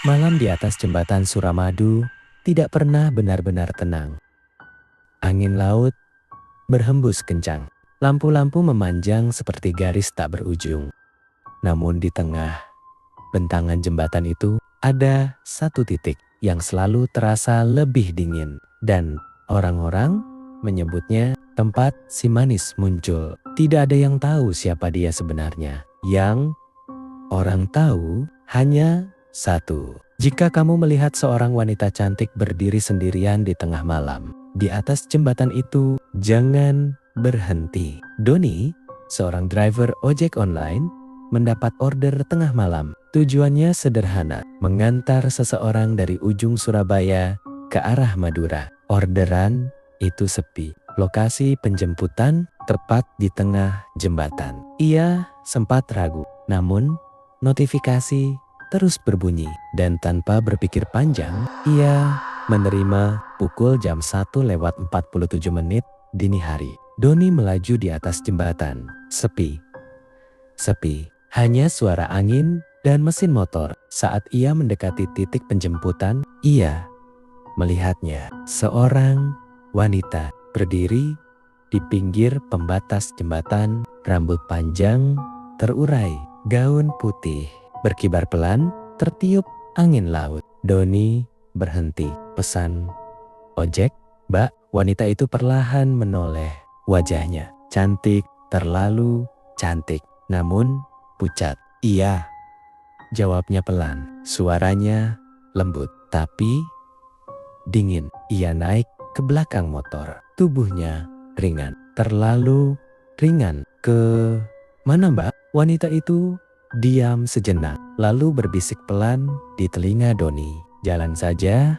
Malam di atas jembatan Suramadu tidak pernah benar-benar tenang. Angin laut berhembus kencang. Lampu-lampu memanjang seperti garis tak berujung. Namun di tengah bentangan jembatan itu ada satu titik yang selalu terasa lebih dingin. Dan orang-orang menyebutnya tempat si manis muncul. Tidak ada yang tahu siapa dia sebenarnya. Yang orang tahu hanya satu. Jika kamu melihat seorang wanita cantik berdiri sendirian di tengah malam, di atas jembatan itu, jangan berhenti. Doni, seorang driver ojek online, mendapat order tengah malam. Tujuannya sederhana, mengantar seseorang dari ujung Surabaya ke arah Madura. Orderan itu sepi. Lokasi penjemputan tepat di tengah jembatan. Ia sempat ragu, namun notifikasi terus berbunyi. Dan tanpa berpikir panjang, ia menerima pukul jam 1:47 dini hari. Doni melaju di atas jembatan. Sepi. Sepi. Hanya suara angin dan mesin motor. Saat ia mendekati titik penjemputan, ia melihatnya. Seorang wanita berdiri di pinggir pembatas jembatan, rambut panjang terurai, gaun putih berkibar pelan, tertiup angin laut. Doni berhenti. Pesan ojek, "Mbak." Wanita itu perlahan menoleh. Wajahnya cantik, terlalu cantik, namun pucat. "Iya," jawabnya pelan. Suaranya lembut, tapi dingin. Ia naik ke belakang motor. Tubuhnya ringan, terlalu ringan. "Ke mana, Mbak?" Wanita itu diam sejenak, lalu berbisik pelan di telinga Doni. "Jalan saja,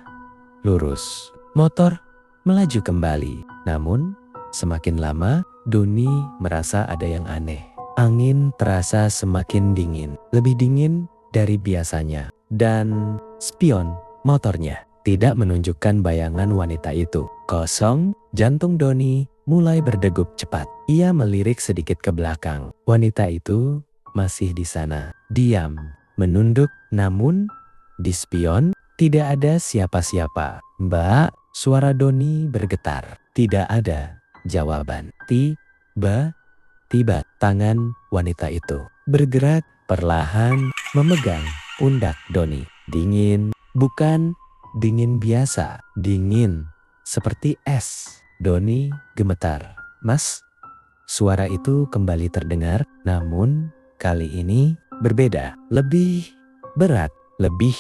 lurus." Motor melaju kembali. Namun semakin lama, Doni merasa ada yang aneh. Angin terasa semakin dingin, lebih dingin dari biasanya. Dan spion motornya tidak menunjukkan bayangan wanita itu. Kosong, jantung Doni mulai berdegup cepat. Ia melirik sedikit ke belakang. Wanita itu masih di sana, diam, menunduk, namun di spion tidak ada siapa-siapa. "Mbak," suara Doni bergetar. Tidak ada jawaban. Tiba-tiba tangan wanita itu bergerak perlahan memegang pundak Doni. Dingin, bukan dingin biasa, dingin seperti es. Doni gemetar. "Mas?" Suara itu kembali terdengar, namun kali ini berbeda, lebih berat, lebih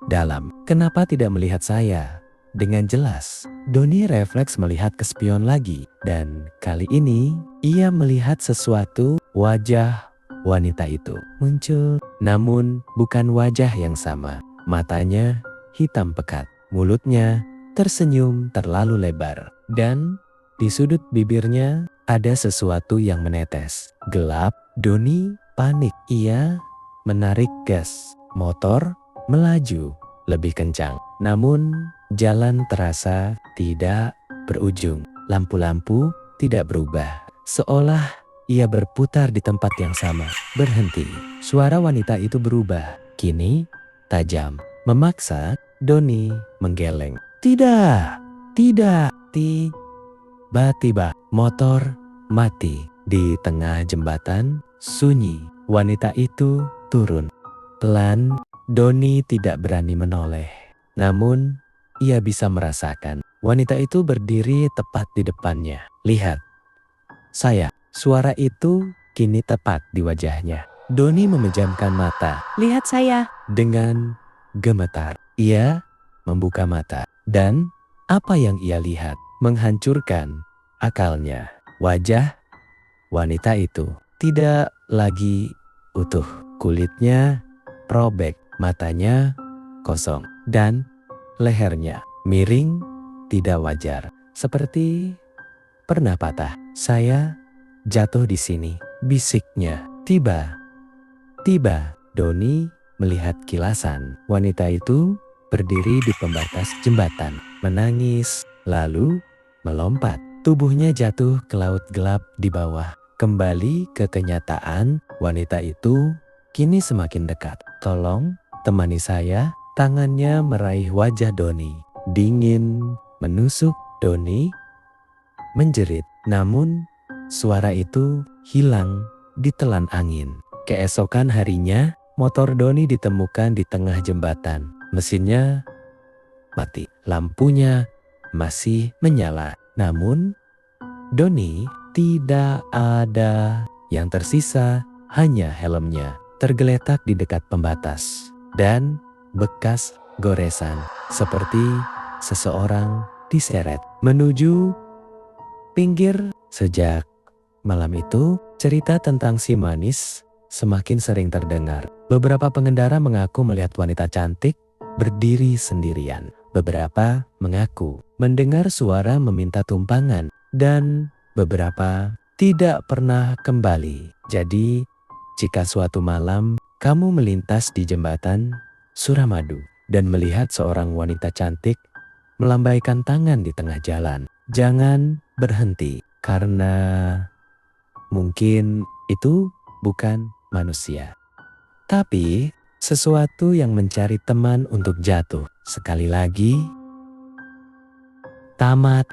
dalam. "Kenapa tidak melihat saya dengan jelas?" Doni refleks melihat ke spion lagi, dan kali ini ia melihat sesuatu. Wajah wanita itu muncul, namun bukan wajah yang sama. Matanya hitam pekat, mulutnya tersenyum terlalu lebar, dan di sudut bibirnya ada sesuatu yang menetes. Gelap. Doni panik. Ia menarik gas. Motor melaju lebih kencang. Namun jalan terasa tidak berujung. Lampu-lampu tidak berubah. Seolah ia berputar di tempat yang sama. Berhenti. Suara wanita itu berubah. Kini tajam. Memaksa Doni menggeleng. "Tidak, tidak." Tiba-tiba motor mati. Di tengah jembatan sunyi. Wanita itu turun. Pelan. Doni tidak berani menoleh. Namun ia bisa merasakan wanita itu berdiri tepat di depannya. "Lihat saya." Suara itu kini tepat di wajahnya. Doni memejamkan mata. "Lihat saya." Dengan gemetar ia membuka mata. Dan apa yang ia lihat menghancurkan akalnya. Wajah wanita itu tidak lagi utuh. Kulitnya robek, matanya kosong, dan lehernya miring tidak wajar, seperti pernah patah. "Saya jatuh di sini," bisiknya. Tiba-tiba Doni melihat kilasan. Wanita itu berdiri di pembatas jembatan, menangis, lalu melompat. Tubuhnya jatuh ke laut gelap di bawah. Kembali ke kenyataan, wanita itu kini semakin dekat. "Tolong temani saya." Tangannya meraih wajah Doni. Dingin menusuk Doni, menjerit. Namun suara itu hilang ditelan angin. Keesokan harinya, motor Doni ditemukan di tengah jembatan. Mesinnya mati, lampunya masih menyala. Namun Doni tidak ada. Yang tersisa hanya helmnya tergeletak di dekat pembatas dan bekas goresan seperti seseorang diseret menuju pinggir. Sejak malam itu, cerita tentang si manis semakin sering terdengar. Beberapa pengendara mengaku melihat wanita cantik berdiri sendirian. Beberapa mengaku mendengar suara meminta tumpangan dan beberapa tidak pernah kembali. Jadi, jika suatu malam kamu melintas di jembatan Suramadu dan melihat seorang wanita cantik melambaikan tangan di tengah jalan, jangan berhenti karena mungkin itu bukan manusia, tapi sesuatu yang mencari teman untuk jatuh. Sekali lagi, tamat.